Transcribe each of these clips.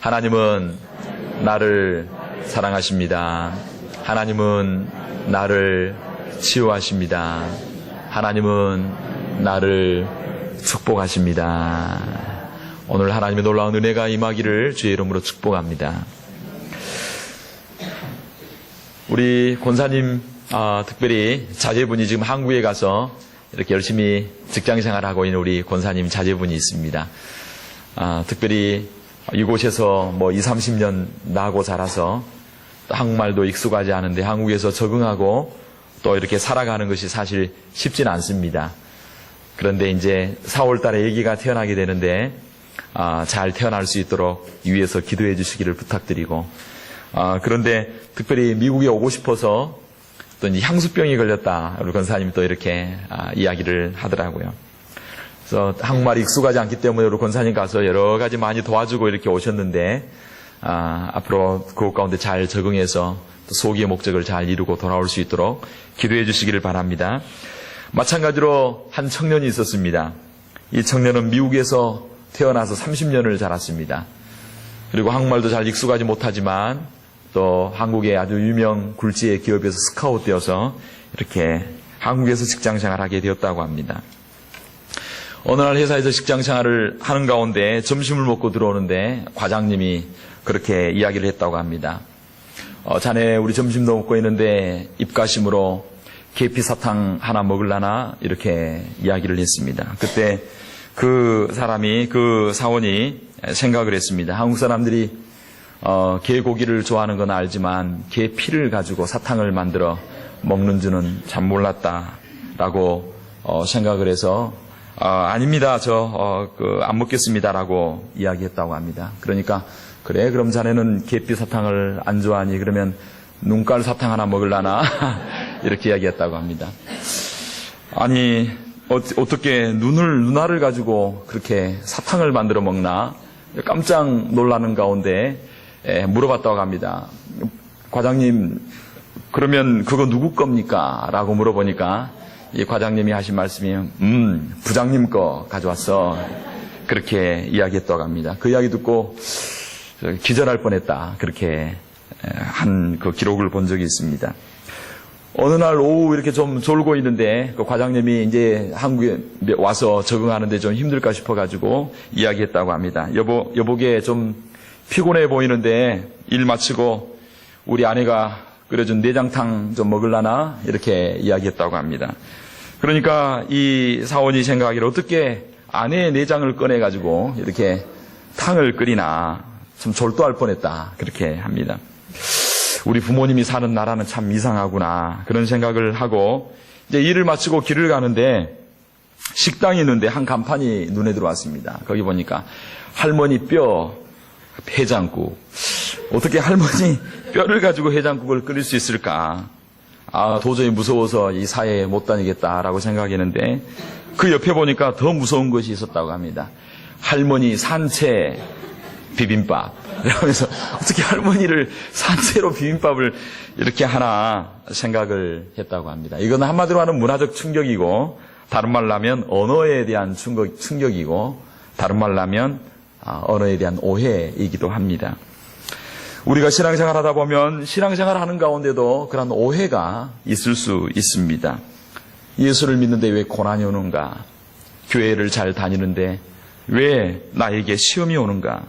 하나님은 나를 사랑하십니다. 하나님은 나를 치유하십니다. 하나님은 나를 축복하십니다. 오늘 하나님의 놀라운 은혜가 임하기를 주의 이름으로 축복합니다. 우리 권사님 특별히 자제분이 지금 한국에 가서 이렇게 열심히 직장생활하고 있는 우리 권사님 자제분이 있습니다. 특별히 이곳에서 20, 30년 나고 자라서 한국말도 익숙하지 않은데 한국에서 적응하고 또 이렇게 살아가는 것이 사실 쉽진 않습니다. 그런데 이제 4월 달에 아기가 태어나게 되는데 잘 태어날 수 있도록 위에서 기도해 주시기를 부탁드리고 그런데 특별히 미국에 오고 싶어서 또 이제 향수병이 걸렸다. 우리 권사님이 또 이렇게 이야기를 하더라고요. 그래서 한국말이 익숙하지 않기 때문에 우리 권사님 가서 여러 가지 많이 도와주고 이렇게 오셨는데 앞으로 그곳 가운데 잘 적응해서 또 소기의 목적을 잘 이루고 돌아올 수 있도록 기도해 주시기를 바랍니다. 마찬가지로 한 청년이 있었습니다. 이 청년은 미국에서 태어나서 30년을 자랐습니다. 그리고 한국말도 잘 익숙하지 못하지만 또 한국의 아주 유명 굴지의 기업에서 스카웃 되어서 이렇게 한국에서 직장생활하게 되었다고 합니다. 어느 날 회사에서 직장생활을 하는 가운데 점심을 먹고 들어오는데 과장님이 그렇게 이야기를 했다고 합니다. 자네 우리 점심도 먹고 있는데 입가심으로 계피 사탕 하나 먹을라나 이렇게 이야기를 했습니다. 그때 그 사람이 그 사원이 생각을 했습니다. 한국 사람들이 개고기를 좋아하는 건 알지만 계피를 가지고 사탕을 만들어 먹는 줄은 참 몰랐다라고 생각을 해서 아닙니다. 안 먹겠습니다라고 이야기했다고 합니다. 그러니까 그래 그럼 자네는 계피 사탕을 안 좋아하니 그러면 눈깔 사탕 하나 먹을라나 이렇게 이야기했다고 합니다. 아니 어떻게 눈알을 가지고 그렇게 사탕을 만들어 먹나 깜짝 놀라는 가운데 물어봤다고 합니다. 과장님 그러면 그거 누구 겁니까? 라고 물어보니까 이 과장님이 하신 말씀이 부장님 거 가져왔어 그렇게 이야기했다고 합니다. 그 이야기 듣고 기절할 뻔했다 그렇게 한 그 기록을 본 적이 있습니다. 어느 날 오후 이렇게 좀 졸고 있는데 그 과장님이 이제 한국에 와서 적응하는데 좀 힘들까 싶어가지고 이야기했다고 합니다. 여보게 좀 피곤해 보이는데 일 마치고 우리 아내가 끓여준 내장탕 좀 먹을라나 이렇게 이야기했다고 합니다. 그러니까 이 사원이 생각하기를 어떻게 아내의 내장을 꺼내가지고 이렇게 탕을 끓이나 참 졸도할 뻔했다 그렇게 합니다. 우리 부모님이 사는 나라는 참 이상하구나 그런 생각을 하고 이제 일을 마치고 길을 가는데 식당이 있는데 한 간판이 눈에 들어왔습니다. 거기 보니까 할머니 뼈 해장국. 어떻게 할머니 뼈를 가지고 해장국을 끓일 수 있을까? 도저히 무서워서 이 사회에 못 다니겠다라고 생각했는데 그 옆에 보니까 더 무서운 것이 있었다고 합니다. 할머니 산채 비빔밥. 그러면서 어떻게 할머니를 산채로 비빔밥을 이렇게 하나 생각을 했다고 합니다. 이건 한마디로 하는 문화적 충격이고 다른 말로 하면 언어에 대한 충격이고 다른 말로 하면 언어에 대한 오해이기도 합니다. 우리가 신앙생활 하다 보면 신앙생활 하는 가운데도 그런 오해가 있을 수 있습니다. 예수를 믿는데 왜 고난이 오는가? 교회를 잘 다니는데 왜 나에게 시험이 오는가?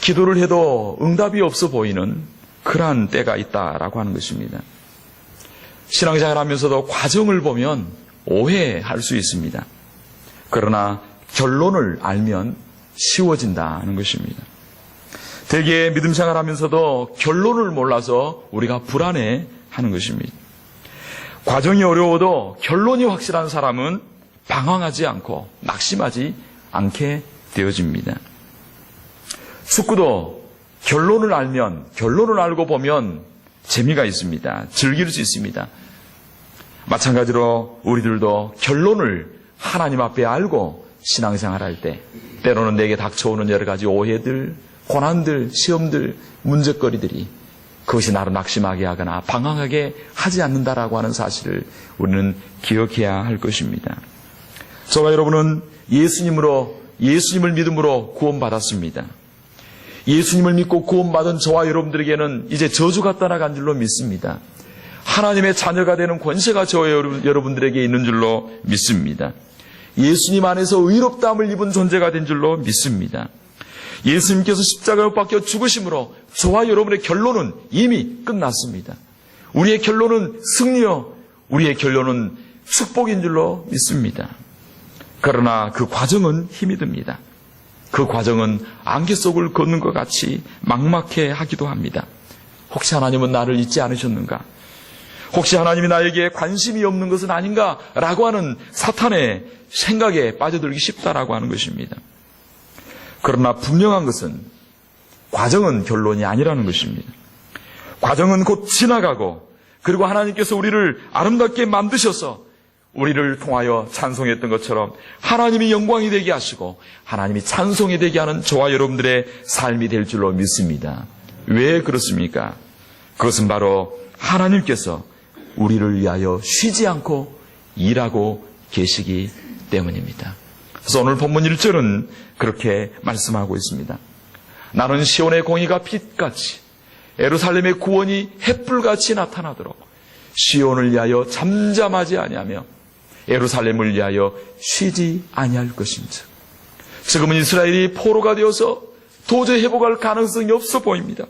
기도를 해도 응답이 없어 보이는 그러한 때가 있다라고 하는 것입니다. 신앙생활 하면서도 과정을 보면 오해할 수 있습니다. 그러나 결론을 알면 쉬워진다는 것입니다. 대개 믿음생활 하면서도 결론을 몰라서 우리가 불안해하는 것입니다. 과정이 어려워도 결론이 확실한 사람은 방황하지 않고 낙심하지 않게 되어집니다. 축구도 결론을 알고 보면 재미가 있습니다. 즐길 수 있습니다. 마찬가지로 우리들도 결론을 하나님 앞에 알고 신앙생활할 때 때로는 내게 닥쳐오는 여러 가지 오해들, 고난들, 시험들, 문제거리들이 그것이 나를 낙심하게 하거나 방황하게 하지 않는다라고 하는 사실을 우리는 기억해야 할 것입니다. 저와 여러분은 예수님을 믿음으로 구원받았습니다. 예수님을 믿고 구원받은 저와 여러분들에게는 이제 저주가 떠나간 줄로 믿습니다. 하나님의 자녀가 되는 권세가 저와 여러분들에게 있는 줄로 믿습니다. 예수님 안에서 의롭다함을 입은 존재가 된 줄로 믿습니다. 예수님께서 십자가에 못 박혀 죽으심으로 저와 여러분의 결론은 이미 끝났습니다. 우리의 결론은 승리요, 우리의 결론은 축복인 줄로 믿습니다. 그러나 그 과정은 힘이 듭니다. 그 과정은 안개 속을 걷는 것 같이 막막해 하기도 합니다. 혹시 하나님은 나를 잊지 않으셨는가? 혹시 하나님이 나에게 관심이 없는 것은 아닌가라고 하는 사탄의 생각에 빠져들기 쉽다라고 하는 것입니다. 그러나 분명한 것은 과정은 결론이 아니라는 것입니다. 과정은 곧 지나가고, 그리고 하나님께서 우리를 아름답게 만드셔서 우리를 통하여 찬송했던 것처럼 하나님이 영광이 되게 하시고 하나님이 찬송이 되게 하는 저와 여러분들의 삶이 될 줄로 믿습니다. 왜 그렇습니까? 그것은 바로 하나님께서 우리를 위하여 쉬지 않고 일하고 계시기 때문입니다. 그래서 오늘 본문 1절은 그렇게 말씀하고 있습니다. 나는 시온의 공의가 빛같이, 예루살렘의 구원이 햇불같이 나타나도록 시온을 위하여 잠잠하지 아니하며 예루살렘을 위하여 쉬지 아니할 것인즉. 지금은 이스라엘이 포로가 되어서 도저히 회복할 가능성이 없어 보입니다.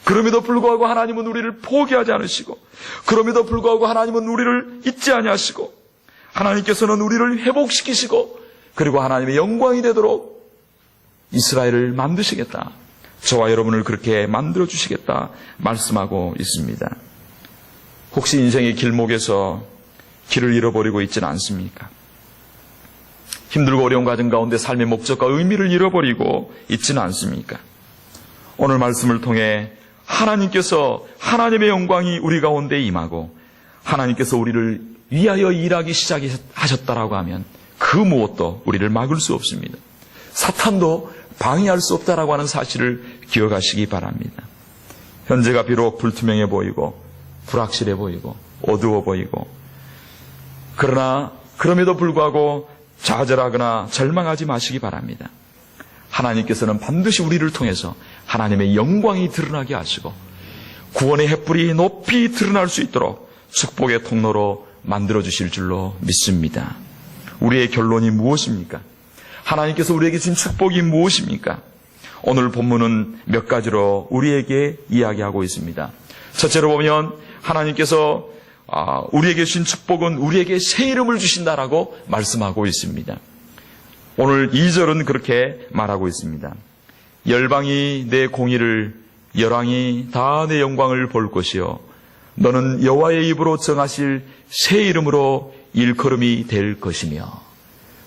그럼에도 불구하고 하나님은 우리를 포기하지 않으시고, 그럼에도 불구하고 하나님은 우리를 잊지 아니하시고, 하나님께서는 우리를 회복시키시고, 그리고 하나님의 영광이 되도록 이스라엘을 만드시겠다, 저와 여러분을 그렇게 만들어주시겠다 말씀하고 있습니다. 혹시 인생의 길목에서 길을 잃어버리고 있지는 않습니까? 힘들고 어려운 과정 가운데 삶의 목적과 의미를 잃어버리고 있지는 않습니까? 오늘 말씀을 통해 하나님께서 하나님의 영광이 우리 가운데 임하고 하나님께서 우리를 위하여 일하기 시작하셨다라고 하면 그 무엇도 우리를 막을 수 없습니다. 사탄도 방해할 수 없다라고 하는 사실을 기억하시기 바랍니다. 현재가 비록 불투명해 보이고 불확실해 보이고 어두워 보이고, 그러나 그럼에도 불구하고 좌절하거나 절망하지 마시기 바랍니다. 하나님께서는 반드시 우리를 통해서 하나님의 영광이 드러나게 하시고 구원의 햇불이 높이 드러날 수 있도록 축복의 통로로 만들어주실 줄로 믿습니다. 우리의 결론이 무엇입니까? 하나님께서 우리에게 주신 축복이 무엇입니까? 오늘 본문은 몇 가지로 우리에게 이야기하고 있습니다. 첫째로 보면 하나님께서 우리에게 주신 축복은 우리에게 새 이름을 주신다라고 말씀하고 있습니다. 오늘 2절은 그렇게 말하고 있습니다. 열방이 내 공의를, 열왕이 다 내 영광을 볼 것이요 너는 여호와의 입으로 정하실 새 이름으로 일컬음이 될 것이며.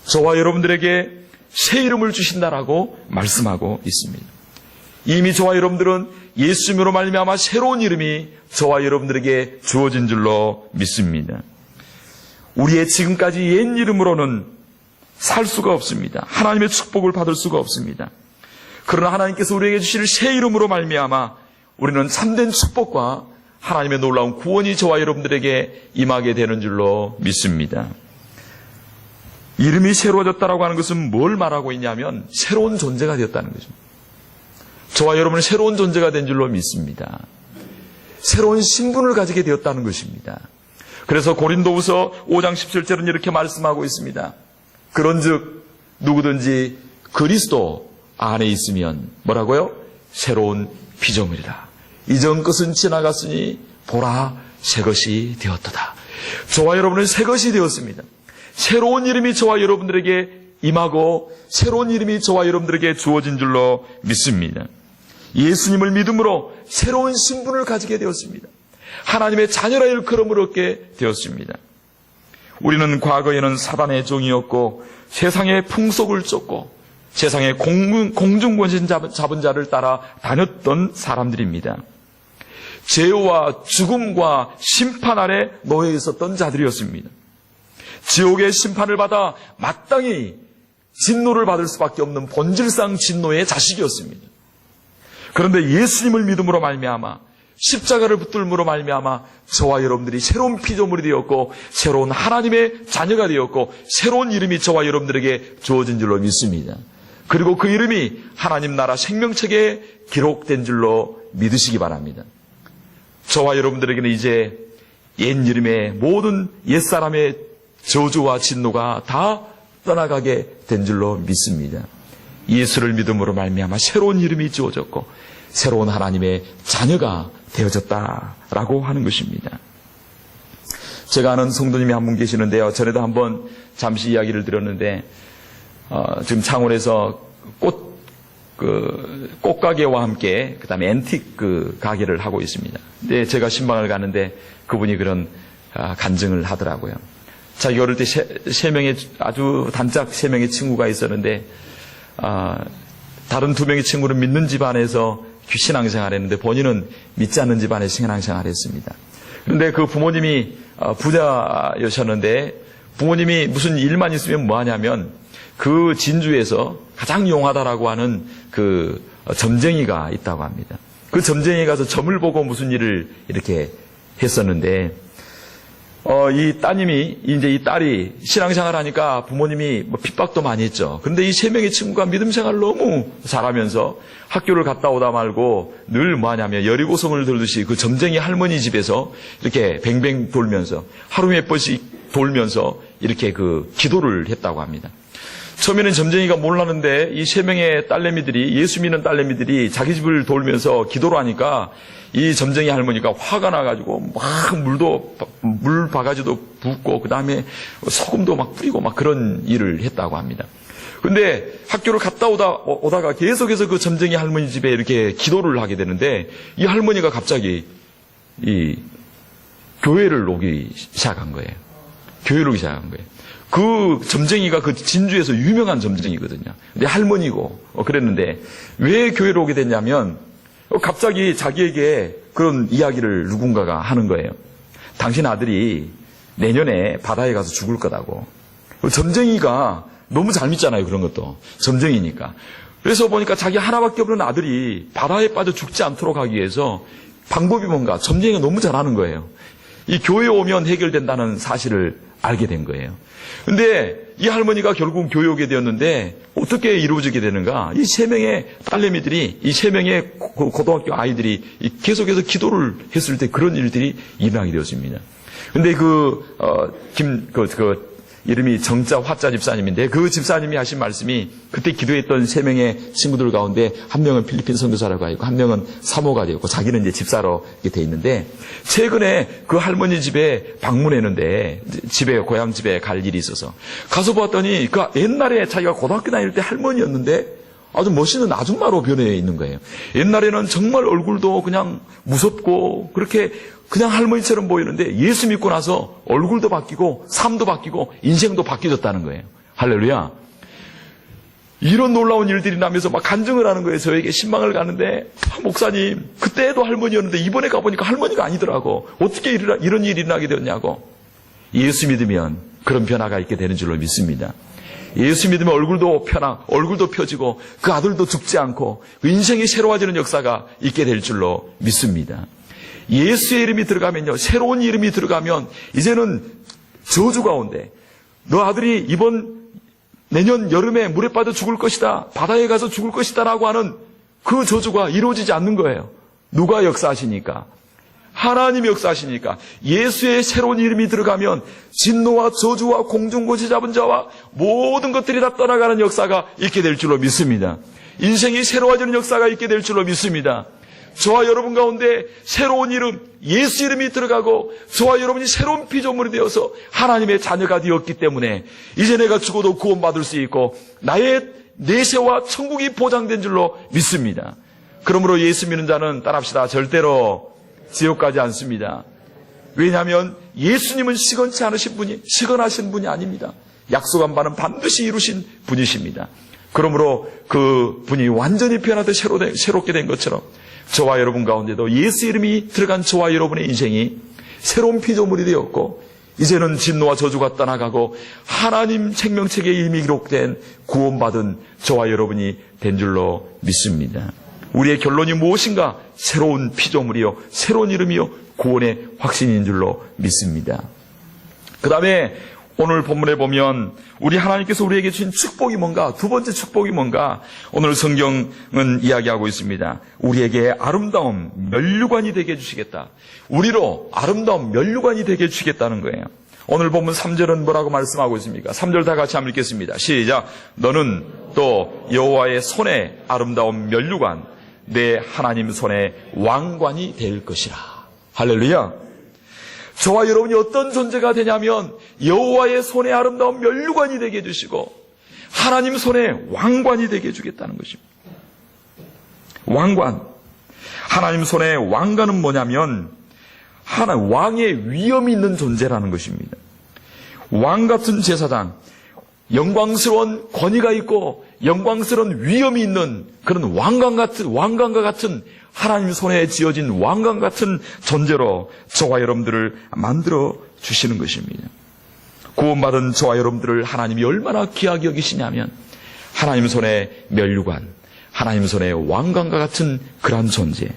저와 여러분들에게 새 이름을 주신다라고 말씀하고 있습니다. 이미 저와 여러분들은 예수님으로 말미암아 새로운 이름이 저와 여러분들에게 주어진 줄로 믿습니다. 우리의 지금까지 옛 이름으로는 살 수가 없습니다. 하나님의 축복을 받을 수가 없습니다. 그러나 하나님께서 우리에게 주실 새 이름으로 말미암아 우리는 참된 축복과 하나님의 놀라운 구원이 저와 여러분들에게 임하게 되는 줄로 믿습니다. 이름이 새로워졌다라고 하는 것은 뭘 말하고 있냐면 새로운 존재가 되었다는 거죠. 저와 여러분은 새로운 존재가 된 줄로 믿습니다. 새로운 신분을 가지게 되었다는 것입니다. 그래서 고린도후서 5장 17절은 이렇게 말씀하고 있습니다. 그런즉 누구든지 그리스도 안에 있으면 뭐라고요? 새로운 피조물이라. 이전 것은 지나갔으니 보라 새 것이 되었도다. 저와 여러분은 새 것이 되었습니다. 새로운 이름이 저와 여러분들에게 임하고 새로운 이름이 저와 여러분들에게 주어진 줄로 믿습니다. 예수님을 믿음으로 새로운 신분을 가지게 되었습니다. 하나님의 자녀라 일컬음을 얻게 되었습니다. 우리는 과거에는 사단의 종이었고 세상의 풍속을 쫓고 세상의 공중권신 잡은 자를 따라 다녔던 사람들입니다. 죄와 죽음과 심판 아래 놓여 있었던 자들이었습니다. 지옥의 심판을 받아 마땅히 진노를 받을 수밖에 없는 본질상 진노의 자식이었습니다. 그런데 예수님을 믿음으로 말미암아 십자가를 붙들므로 말미암아 저와 여러분들이 새로운 피조물이 되었고 새로운 하나님의 자녀가 되었고 새로운 이름이 저와 여러분들에게 주어진 줄로 믿습니다. 그리고 그 이름이 하나님 나라 생명책에 기록된 줄로 믿으시기 바랍니다. 저와 여러분들에게는 이제 옛 이름의 모든 옛사람의 저주와 진노가 다 떠나가게 된 줄로 믿습니다. 예수를 믿음으로 말미암아 새로운 이름이 주어졌고 새로운 하나님의 자녀가 되어졌다라고 하는 것입니다. 제가 아는 성도님이 한 분 계시는데요. 전에도 한번 잠시 이야기를 들었는데 지금 창원에서 꽃가게와 함께 그다음에 앤틱 가게를 하고 있습니다. 근데 제가 신방을 가는데 그분이 그런 간증을 하더라고요. 자기 어릴 때 세 명의 아주 단짝 3명의 친구가 있었는데 다른 2명의 친구는 믿는 집안에서 신앙생활을 했는데 본인은 믿지 않는 집안에서 신앙생활을 했습니다. 그런데 그 부모님이 부자여셨는데 부모님이 무슨 일만 있으면 뭐 하냐면 그 진주에서 가장 용하다라고 하는 그 점쟁이가 있다고 합니다. 그 점쟁이 가서 점을 보고 무슨 일을 이렇게 했었는데 이 따님이 이제 이 딸이 신앙생활 하니까 부모님이 핍박도 많이 했죠. 그런데 이 3명의 친구가 믿음 생활을 너무 잘하면서 학교를 갔다 오다 말고 늘 뭐 하냐면 여리고성을 들듯이 그 점쟁이 할머니 집에서 이렇게 뱅뱅 돌면서 하루 몇 번씩 돌면서 이렇게 그 기도를 했다고 합니다. 처음에는 점쟁이가 몰랐는데 이 3명의 딸내미들이 예수 믿는 딸내미들이 자기 집을 돌면서 기도를 하니까 이 점쟁이 할머니가 화가 나가지고 막 물 바가지도 붓고 그 다음에 소금도 막 뿌리고 막 그런 일을 했다고 합니다. 근데 학교를 갔다 오다가 계속해서 그 점쟁이 할머니 집에 이렇게 기도를 하게 되는데 이 할머니가 갑자기 이 교회를 오기 시작한 거예요. 교회를 오기 시작한 거예요. 그 점쟁이가 그 진주에서 유명한 점쟁이거든요. 근데 할머니고 그랬는데 왜 교회로 오게 됐냐면 갑자기 자기에게 그런 이야기를 누군가가 하는 거예요. 당신 아들이 내년에 바다에 가서 죽을 거다고. 점쟁이가 너무 잘 믿잖아요. 그런 것도. 점쟁이니까. 그래서 보니까 자기 하나밖에 없는 아들이 바다에 빠져 죽지 않도록 하기 위해서 방법이 뭔가 점쟁이가 너무 잘하는 거예요. 이 교회에 오면 해결된다는 사실을 알게 된 거예요. 근데 이 할머니가 결국 교회 오게 되었는데 어떻게 이루어지게 되는가? 이 3명의 딸내미들이, 이 3명의 고등학교 아이들이 계속해서 기도를 했을 때 그런 일들이 일어나게 되었습니다. 근데 이름이 정자 화자 집사님인데 그 집사님이 하신 말씀이 그때 기도했던 3명의 친구들 가운데 한 명은 필리핀 선교사라고 하고 한 명은 사모가 되었고 자기는 이제 집사로 돼 있는데 최근에 그 할머니 집에 방문했는데 고향 집에 갈 일이 있어서 가서 봤더니 그 옛날에 자기가 고등학교 다닐 때 할머니였는데 아주 멋있는 아줌마로 변해 있는 거예요. 옛날에는 정말 얼굴도 그냥 무섭고 그렇게 그냥 할머니처럼 보이는데 예수 믿고 나서 얼굴도 바뀌고 삶도 바뀌고 인생도 바뀌어졌다는 거예요. 할렐루야. 이런 놀라운 일들이 나면서 막 간증을 하는 거예요. 저에게 신방을 가는데 목사님 그때도 할머니였는데 이번에 가보니까 할머니가 아니더라고. 어떻게 이런 일이 일어나게 되었냐고. 예수 믿으면 그런 변화가 있게 되는 줄로 믿습니다. 예수 믿으면 얼굴도 펴지고 그 아들도 죽지 않고 그 인생이 새로워지는 역사가 있게 될 줄로 믿습니다. 예수의 이름이 들어가면요, 새로운 이름이 들어가면 이제는 저주 가운데 너 아들이 내년 여름에 물에 빠져 죽을 것이다, 바다에 가서 죽을 것이다 라고 하는 그 저주가 이루어지지 않는 거예요. 누가 역사하시니까? 하나님이 역사하시니까. 예수의 새로운 이름이 들어가면 진노와 저주와 공중고지 잡은 자와 모든 것들이 다 떠나가는 역사가 있게 될 줄로 믿습니다. 인생이 새로워지는 역사가 있게 될 줄로 믿습니다. 저와 여러분 가운데 새로운 이름, 예수 이름이 들어가고 저와 여러분이 새로운 피조물이 되어서 하나님의 자녀가 되었기 때문에 이제 내가 죽어도 구원받을 수 있고 나의 내세와 천국이 보장된 줄로 믿습니다. 그러므로 예수 믿는 자는 따라합시다. 절대로 지옥 가지 않습니다. 왜냐하면 예수님은 시건하신 분이 아닙니다. 약속한 바는 반드시 이루신 분이십니다. 그러므로 그 분이 완전히 변화돼 새롭게 된 것처럼 저와 여러분 가운데도 예수 이름이 들어간 저와 여러분의 인생이 새로운 피조물이 되었고 이제는 진노와 저주가 떠나가고 하나님 생명책에 이미 기록된 구원받은 저와 여러분이 된 줄로 믿습니다. 우리의 결론이 무엇인가? 새로운 피조물이요, 새로운 이름이요, 구원의 확신인 줄로 믿습니다. 그 다음에 오늘 본문에 보면 우리 하나님께서 우리에게 주신 축복이 뭔가, 두 번째 축복이 뭔가 오늘 성경은 이야기하고 있습니다. 우리에게 아름다운 면류관이 되게 해주시겠다. 우리로 아름다운 면류관이 되게 해주시겠다는 거예요. 오늘 본문 3절은 뭐라고 말씀하고 있습니까? 3절 다 같이 한번 읽겠습니다. 시작. 너는 또 여호와의 손에 아름다운 면류관, 내 하나님 손에 왕관이 될 것이라. 할렐루야. 저와 여러분이 어떤 존재가 되냐면 여호와의 손에 아름다운 면류관이 되게 해주시고 하나님 손에 왕관이 되게 해주겠다는 것입니다. 왕관. 하나님 손에 왕관은 뭐냐면 왕의 위엄이 있는 존재라는 것입니다. 왕 같은 제사장, 영광스러운 권위가 있고 영광스러운 위엄이 있는 그런 왕관과 같은 하나님 손에 지어진 왕관 같은 존재로 저와 여러분들을 만들어 주시는 것입니다. 구원받은 저와 여러분들을 하나님이 얼마나 귀하게 여기시냐면 하나님 손에 면류관, 하나님 손에 왕관과 같은 그러한 존재.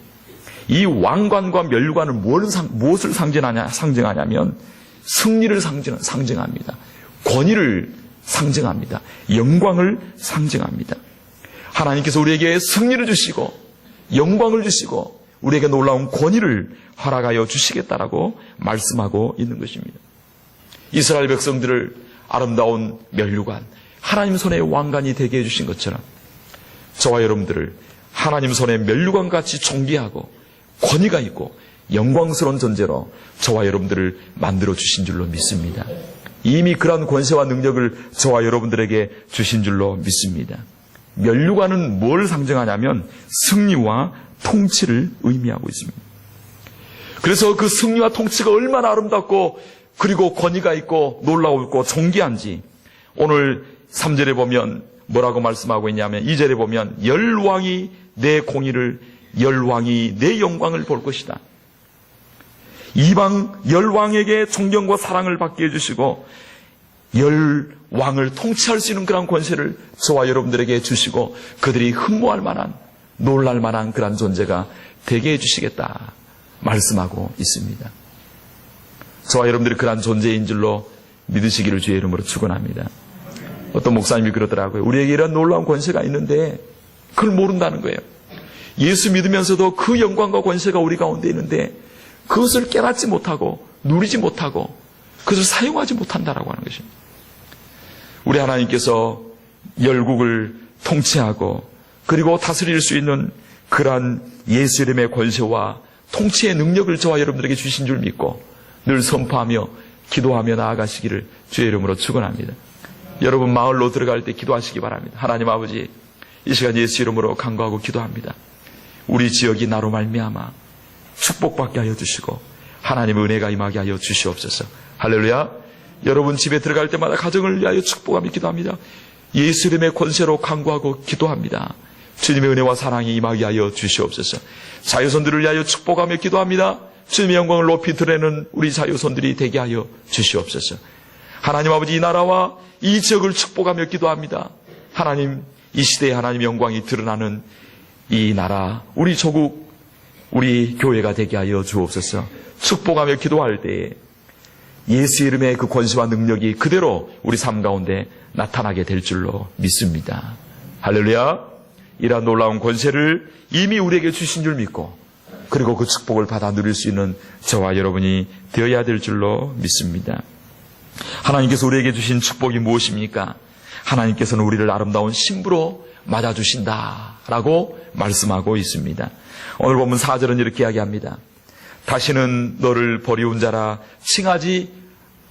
이 왕관과 면류관은 무엇을 상징하냐면 승리를 상징합니다. 권위를 상징합니다. 영광을 상징합니다. 하나님께서 우리에게 승리를 주시고 영광을 주시고 우리에게 놀라운 권위를 허락하여 주시겠다라고 말씀하고 있는 것입니다. 이스라엘 백성들을 아름다운 면류관, 하나님 손의 왕관이 되게 해주신 것처럼 저와 여러분들을 하나님 손의 면류관같이 존귀하고 권위가 있고 영광스러운 존재로 저와 여러분들을 만들어 주신 줄로 믿습니다. 이미 그러한 권세와 능력을 저와 여러분들에게 주신 줄로 믿습니다. 면류관은 뭘 상징하냐면 승리와 통치를 의미하고 있습니다. 그래서 그 승리와 통치가 얼마나 아름답고 그리고 권위가 있고 놀라웠고 존귀한지 오늘 3절에 보면 뭐라고 말씀하고 있냐면 2절에 보면 열왕이 내 공의를 열왕이 내 영광을 볼 것이다. 이방 열왕에게 존경과 사랑을 받게 해주시고 열왕을 통치할 수 있는 그런 권세를 저와 여러분들에게 주시고 그들이 흠모할 만한 놀랄 만한 그런 존재가 되게 해주시겠다 말씀하고 있습니다. 저와 여러분들이 그런 존재인 줄로 믿으시기를 주의 이름으로 축원합니다. 어떤 목사님이 그러더라고요. 우리에게 이런 놀라운 권세가 있는데 그걸 모른다는 거예요. 예수 믿으면서도 그 영광과 권세가 우리 가운데 있는데 그것을 깨닫지 못하고 누리지 못하고 그것을 사용하지 못한다라고 하는 것입니다. 우리 하나님께서 열국을 통치하고 그리고 다스릴 수 있는 그러한 예수 이름의 권세와 통치의 능력을 저와 여러분들에게 주신 줄 믿고 늘 선포하며 기도하며 나아가시기를 주의 이름으로 축원합니다. 여러분 마을로 들어갈 때 기도하시기 바랍니다. 하나님 아버지, 이 시간 예수 이름으로 간구하고 기도합니다. 우리 지역이 나로 말미암아 축복받게 하여 주시고 하나님의 은혜가 임하게 하여 주시옵소서. 할렐루야. 여러분 집에 들어갈 때마다 가정을 위하여 축복하며 기도합니다. 예수 이름의 권세로 간구하고 기도합니다. 주님의 은혜와 사랑이 임하게 하여 주시옵소서. 자유손들을 위하여 축복하며 기도합니다. 주님의 영광을 높이 드러내는 우리 자유손들이 되게 하여 주시옵소서. 하나님 아버지, 이 나라와 이 지역을 축복하며 기도합니다. 하나님, 이 시대에 하나님의 영광이 드러나는 이 나라, 우리 조국, 우리 교회가 되게 하여 주옵소서. 축복하며 기도할 때에 예수 이름의 그 권세와 능력이 그대로 우리 삶 가운데 나타나게 될 줄로 믿습니다. 할렐루야. 이러한 놀라운 권세를 이미 우리에게 주신 줄 믿고 그리고 그 축복을 받아 누릴 수 있는 저와 여러분이 되어야 될 줄로 믿습니다. 하나님께서 우리에게 주신 축복이 무엇입니까? 하나님께서는 우리를 아름다운 신부로 맞아주신다라고 말씀하고 있습니다. 오늘 보면 4절은 이렇게 이야기합니다. 다시는 너를 버리운 자라 칭하지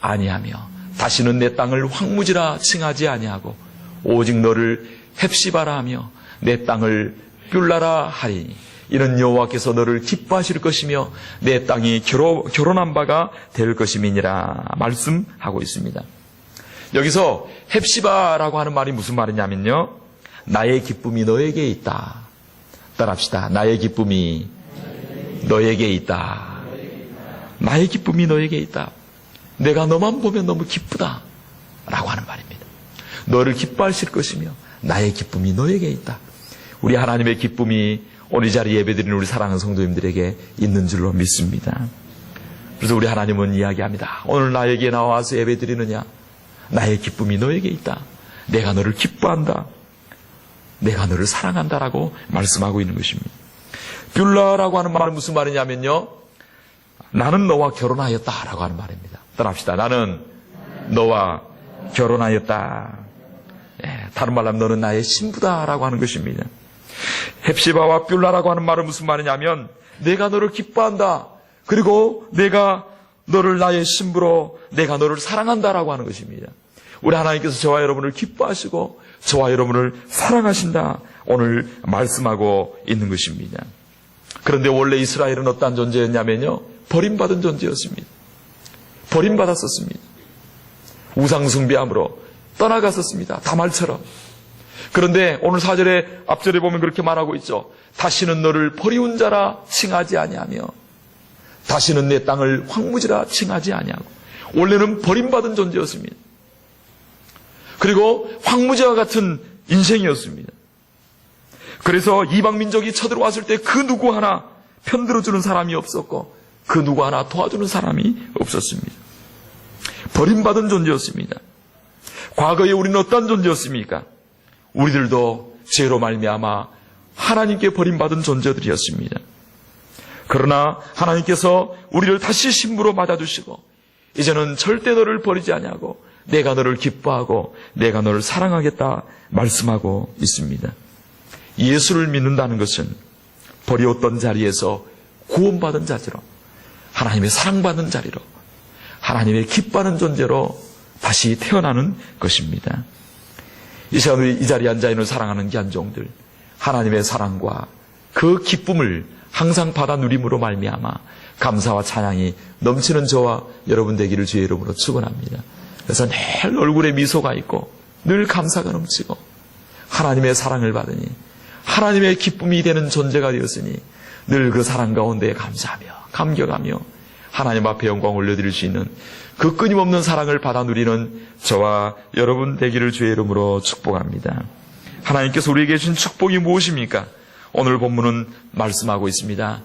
아니하며 다시는 내 땅을 황무지라 칭하지 아니하고 오직 너를 헵시바라 하며 내 땅을 뷸라라 하리니 이는 여호와께서 너를 기뻐하실 것이며 내 땅이 결혼한 바가 될 것임이니라 말씀하고 있습니다. 여기서 헵시바라고 하는 말이 무슨 말이냐면요, 나의 기쁨이 너에게 있다. 따라합시다. 나의 기쁨이 너에게 있다. 나의 기쁨이 너에게 있다. 내가 너만 보면 너무 기쁘다 라고 하는 말입니다. 너를 기뻐하실 것이며 나의 기쁨이 너에게 있다. 우리 하나님의 기쁨이 오늘 이 자리에 예배드리는 우리 사랑하는 성도님들에게 있는 줄로 믿습니다. 그래서 우리 하나님은 이야기합니다. 오늘 나에게 나와서 예배드리느냐? 나의 기쁨이 너에게 있다. 내가 너를 기뻐한다. 내가 너를 사랑한다라고 말씀하고 있는 것입니다. 뷸라라고 하는 말은 무슨 말이냐면요, 나는 너와 결혼하였다라고 하는 말입니다. 따라합시다. 나는 너와 결혼하였다. 다른 말로 하면 너는 나의 신부다라고 하는 것입니다. 헵시바와 뷸라라고 하는 말은 무슨 말이냐면 내가 너를 기뻐한다. 그리고 내가 너를 나의 신부로 내가 너를 사랑한다라고 하는 것입니다. 우리 하나님께서 저와 여러분을 기뻐하시고 저와 여러분을 사랑하신다. 오늘 말씀하고 있는 것입니다. 그런데 원래 이스라엘은 어떠한 존재였냐면요, 버림받은 존재였습니다. 버림받았었습니다. 우상숭배함으로 떠나갔었습니다. 다말처럼. 그런데 오늘 4절에 앞절에 보면 그렇게 말하고 있죠. 다시는 너를 버리운 자라 칭하지 아니하며 다시는 내 땅을 황무지라 칭하지 아니하고. 원래는 버림받은 존재였습니다. 그리고 황무지와 같은 인생이었습니다. 그래서 이방 민족이 쳐들어왔을 때 그 누구 하나 편들어주는 사람이 없었고 그 누구 하나 도와주는 사람이 없었습니다. 버림받은 존재였습니다. 과거에 우리는 어떤 존재였습니까? 우리들도 죄로 말미암아 하나님께 버림받은 존재들이었습니다. 그러나 하나님께서 우리를 다시 신부로 맞아주시고 이제는 절대 너를 버리지 아니하고 내가 너를 기뻐하고 내가 너를 사랑하겠다 말씀하고 있습니다. 예수를 믿는다는 것은 버려왔던 자리에서 구원받은 자리로, 하나님의 사랑받는 자리로, 하나님의 기뻐하는 존재로 다시 태어나는 것입니다. 이 시간 우리 이 자리에 앉아있는 사랑하는 귀한종들, 하나님의 사랑과 그 기쁨을 항상 받아 누림으로 말미암아 감사와 찬양이 넘치는 저와 여러분 되기를 주의 이름으로 축원합니다. 그래서 늘 얼굴에 미소가 있고 늘 감사가 넘치고 하나님의 사랑을 받으니 하나님의 기쁨이 되는 존재가 되었으니 늘 그 사랑 가운데 감사하며 감격하며 하나님 앞에 영광 올려드릴 수 있는 그 끊임없는 사랑을 받아 누리는 저와 여러분 되기를 주의 이름으로 축복합니다. 하나님께서 우리에게 주신 축복이 무엇입니까? 오늘 본문은 말씀하고 있습니다.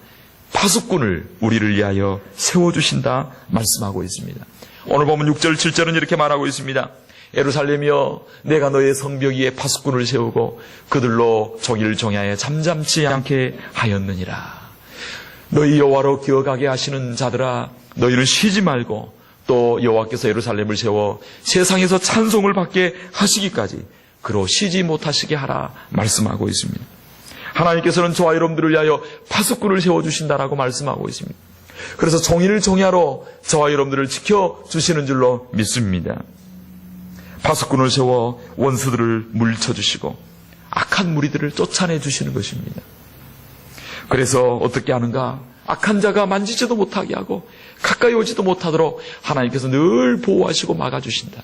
파수꾼을 우리를 위하여 세워주신다 말씀하고 있습니다. 오늘 보면 6절 7절은 이렇게 말하고 있습니다. 예루살렘이여 내가 너의 성벽 위에 파수꾼을 세우고 그들로 종일 종야에 잠잠치 않게 하였느니라. 너희 여호와로 기억하게 하시는 자들아 너희는 쉬지 말고 또 여호와께서 예루살렘을 세워 세상에서 찬송을 받게 하시기까지 그로 쉬지 못하시게 하라 말씀하고 있습니다. 하나님께서는 저와 여러분들을 위하여 파수꾼을 세워주신다라고 말씀하고 있습니다. 그래서 종일 종야로 저와 여러분들을 지켜주시는 줄로 믿습니다. 파수꾼을 세워 원수들을 물리쳐주시고 악한 무리들을 쫓아내주시는 것입니다. 그래서 어떻게 하는가? 악한 자가 만지지도 못하게 하고 가까이 오지도 못하도록 하나님께서 늘 보호하시고 막아주신다.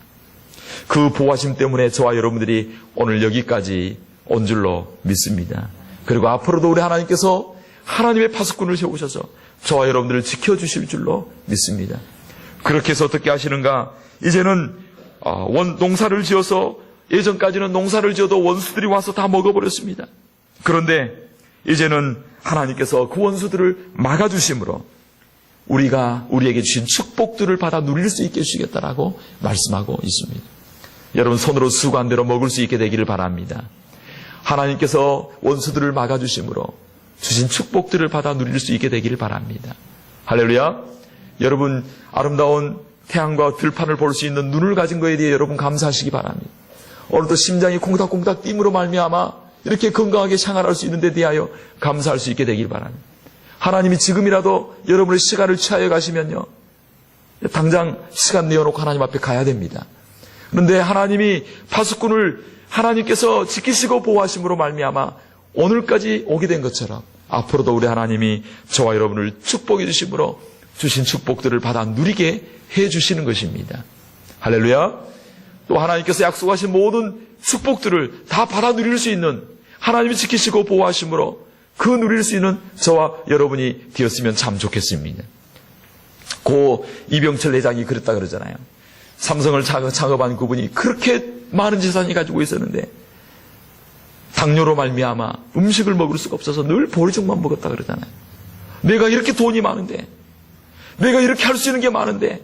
그 보호하심 때문에 저와 여러분들이 오늘 여기까지 온 줄로 믿습니다. 그리고 앞으로도 우리 하나님께서 하나님의 파수꾼을 세우셔서 저와 여러분들을 지켜주실 줄로 믿습니다. 그렇게 해서 어떻게 하시는가? 이제는 농사를 지어서 예전까지는 농사를 지어도 원수들이 와서 다 먹어버렸습니다. 그런데 이제는 하나님께서 그 원수들을 막아주심으로 우리에게 주신 축복들을 받아 누릴 수 있게 해주시겠다라고 말씀하고 있습니다. 여러분 손으로 수고한 대로 먹을 수 있게 되기를 바랍니다. 하나님께서 원수들을 막아주심으로 주신 축복들을 받아 누릴 수 있게 되기를 바랍니다. 할렐루야. 여러분 아름다운 태양과 들판을 볼 수 있는 눈을 가진 것에 대해 여러분 감사하시기 바랍니다. 오늘도 심장이 콩닥콩닥 뛴으로 말미암아 이렇게 건강하게 생활할 수 있는 데 대하여 감사할 수 있게 되길 바랍니다. 하나님이 지금이라도 여러분의 시간을 취하여 가시면요 당장 시간 내어놓고 하나님 앞에 가야 됩니다. 그런데 하나님이 파수꾼을 하나님께서 지키시고 보호하심으로 말미암아 오늘까지 오게 된 것처럼 앞으로도 우리 하나님이 저와 여러분을 축복해 주심으로 주신 축복들을 받아 누리게 해 주시는 것입니다. 할렐루야. 또 하나님께서 약속하신 모든 축복들을 다 받아 누릴 수 있는 하나님이 지키시고 보호하심으로 그 누릴 수 있는 저와 여러분이 되었으면 참 좋겠습니다. 고 이병철 회장이 그랬다 그러잖아요. 삼성을 창업한 그분이 그렇게 많은 재산이 가지고 있었는데 당뇨로 말미암아 음식을 먹을 수가 없어서 늘 보리죽만 먹었다 그러잖아요. 내가 이렇게 돈이 많은데, 내가 이렇게 할 수 있는 게 많은데,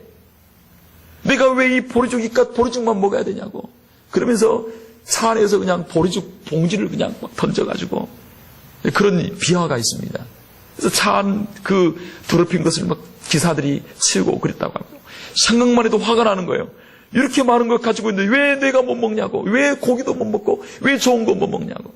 내가 왜 이 보리죽만 먹어야 되냐고. 그러면서 차 안에서 그냥 보리죽 봉지를 그냥 막 던져가지고 그런 비화가 있습니다. 그래서 차 안 그 더럽힌 것을 막 기사들이 치우고 그랬다고 하고 생각만 해도 화가 나는 거예요. 이렇게 많은 걸 가지고 있는데 왜 내가 못 먹냐고. 왜 고기도 못 먹고 왜 좋은 거 못 먹냐고.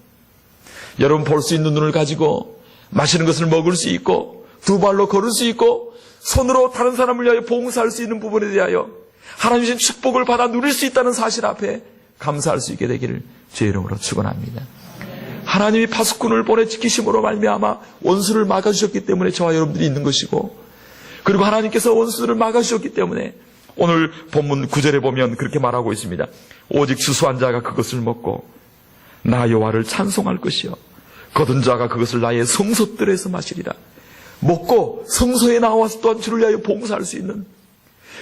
여러분 볼 수 있는 눈을 가지고 마시는 것을 먹을 수 있고 두 발로 걸을 수 있고 손으로 다른 사람을 위하여 봉사할 수 있는 부분에 대하여 하나님 주신 축복을 받아 누릴 수 있다는 사실 앞에 감사할 수 있게 되기를 주의 이름으로 축원합니다. 하나님이 파수꾼을 보내 지키심으로 말미암아 원수를 막아주셨기 때문에 저와 여러분들이 있는 것이고, 그리고 하나님께서 원수들을 막아주셨기 때문에 오늘 본문 9절에 보면 그렇게 말하고 있습니다. 오직 수수한 자가 그것을 먹고 나 여호와를 찬송할 것이요 거둔 자가 그것을 나의 성소들에서 마시리라. 먹고 성소에 나와서 또한 주를 위하여 봉사할 수 있는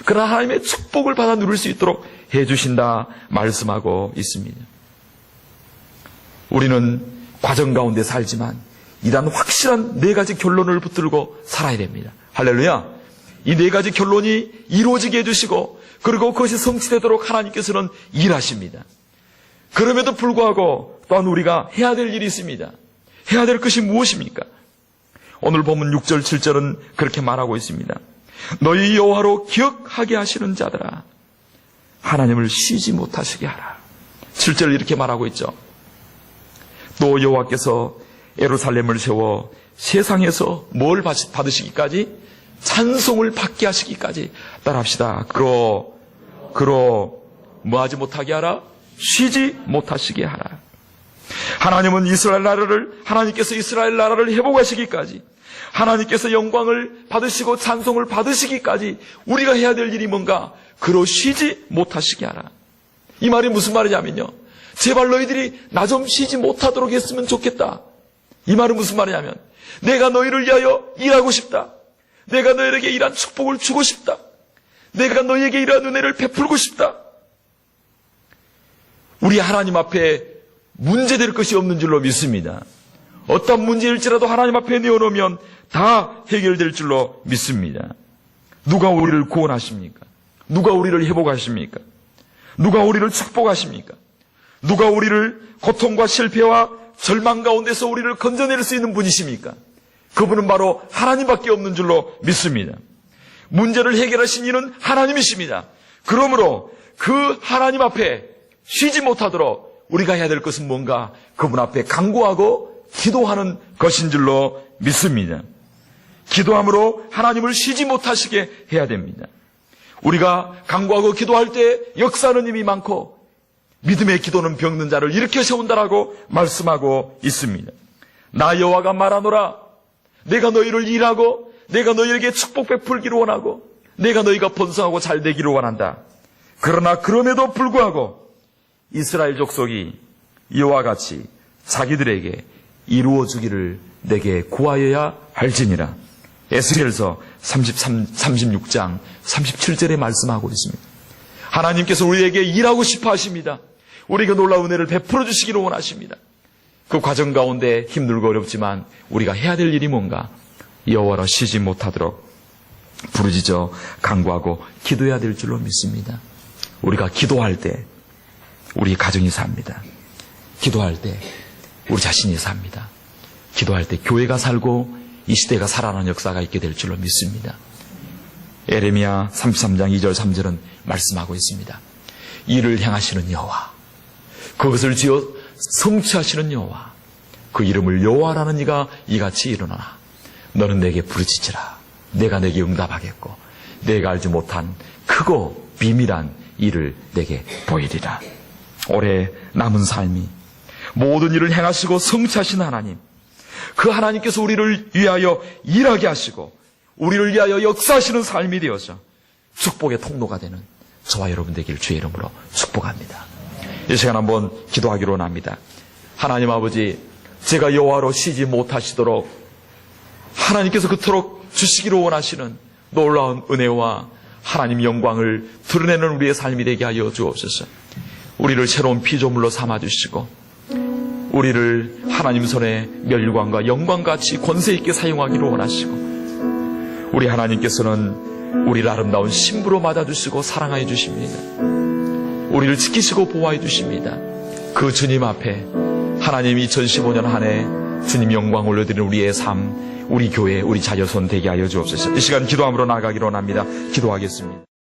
그러나 하나님의 축복을 받아 누릴 수 있도록 해주신다 말씀하고 있습니다. 우리는 과정 가운데 살지만 이단 확실한 네 가지 결론을 붙들고 살아야 됩니다. 할렐루야. 이 네 가지 결론이 이루어지게 해주시고 그리고 그것이 성취되도록 하나님께서는 일하십니다. 그럼에도 불구하고 또한 우리가 해야 될 일이 있습니다. 해야 될 것이 무엇입니까? 오늘 본문 6절 7절은 그렇게 말하고 있습니다. 너희 여호와로 기억하게 하시는 자들아 하나님을 쉬지 못하시게 하라. 7절 이렇게 말하고 있죠. 또 여호와께서 예루살렘을 세워 세상에서 뭘 받으시기까지? 찬송을 받게 하시기까지. 따라합시다. 그로 뭐하지 못하게 하라? 쉬지 못하시게 하라. 하나님은 하나님께서 이스라엘 나라를 회복하시기까지, 하나님께서 영광을 받으시고 찬송을 받으시기까지 우리가 해야 될 일이 뭔가? 그로 쉬지 못하시게 하라. 이 말이 무슨 말이냐면요, 제발 너희들이 나 좀 쉬지 못하도록 했으면 좋겠다. 이 말은 무슨 말이냐면 내가 너희를 위하여 일하고 싶다. 내가 너희에게 이러한 축복을 주고 싶다. 내가 너희에게 이러한 은혜를 베풀고 싶다. 우리 하나님 앞에 문제될 것이 없는 줄로 믿습니다. 어떤 문제일지라도 하나님 앞에 내어놓으면 다 해결될 줄로 믿습니다. 누가 우리를 구원하십니까? 누가 우리를 회복하십니까? 누가 우리를 축복하십니까? 누가 우리를 고통과 실패와 절망 가운데서 우리를 건져낼 수 있는 분이십니까? 그분은 바로 하나님밖에 없는 줄로 믿습니다. 문제를 해결하신 이는 하나님이십니다. 그러므로 그 하나님 앞에 쉬지 못하도록 우리가 해야 될 것은 뭔가? 그분 앞에 간구하고 기도하는 것인 줄로 믿습니다. 기도함으로 하나님을 쉬지 못하시게 해야 됩니다. 우리가 간구하고 기도할 때 역사하는 힘이 많고 믿음의 기도는 병든 자를 일으켜 세운다라고 말씀하고 있습니다. 나 여호와가 말하노라. 내가 너희를 일하고 내가 너희에게 축복 베풀기를 원하고 내가 너희가 번성하고 잘 되기를 원한다. 그러나 그럼에도 불구하고 이스라엘 족속이 이와 같이 자기들에게 이루어주기를 내게 구하여야 할지니라. 에스겔서 36장 37절에 말씀하고 있습니다. 하나님께서 우리에게 일하고 싶어 하십니다. 우리에게 놀라운 은혜를 베풀어 주시기를 원하십니다. 그 과정 가운데 힘들고 어렵지만 우리가 해야 될 일이 뭔가? 여호와로 쉬지 못하도록 부르짖어 간구하고 기도해야 될 줄로 믿습니다. 우리가 기도할 때 우리 가정이 삽니다. 기도할 때 우리 자신이 삽니다. 기도할 때 교회가 살고 이 시대가 살아나는 역사가 있게 될 줄로 믿습니다. 에레미야 33장 2절 3절은 말씀하고 있습니다. 일을 행하시는 여호와, 그것을 지어 성취하시는 여호와, 그 이름을 여호와라는 이가 이같이 일어나라. 너는 내게 부르짖으라. 내가 내게 응답하겠고 내가 알지 못한 크고 비밀한 일을 내게 보이리라. 올해 남은 삶이 모든 일을 행하시고 성취하신 하나님, 그 하나님께서 우리를 위하여 일하게 하시고 우리를 위하여 역사하시는 삶이 되어서 축복의 통로가 되는 저와 여러분 되기를 주의 이름으로 축복합니다. 이 시간 한번 기도하기로 합니다. 하나님 아버지, 제가 여호와로 쉬지 못하시도록 하나님께서 그토록 주시기로 원하시는 놀라운 은혜와 하나님 영광을 드러내는 우리의 삶이 되게 하여 주옵소서. 우리를 새로운 피조물로 삼아주시고 우리를 하나님 손에 멸관과 영광같이 권세 있게 사용하기로 원하시고 우리 하나님께서는 우리를 아름다운 신부로 맞아주시고 사랑하여 주십니다. 우리를 지키시고 보호하여 주십니다. 그 주님 앞에 하나님 2015년 한 해 주님 영광 올려드리는 우리의 삶, 우리 교회, 우리 자녀손 되게 하여 주옵소서. 이 시간 기도함으로 나아가기로 합니다. 기도하겠습니다.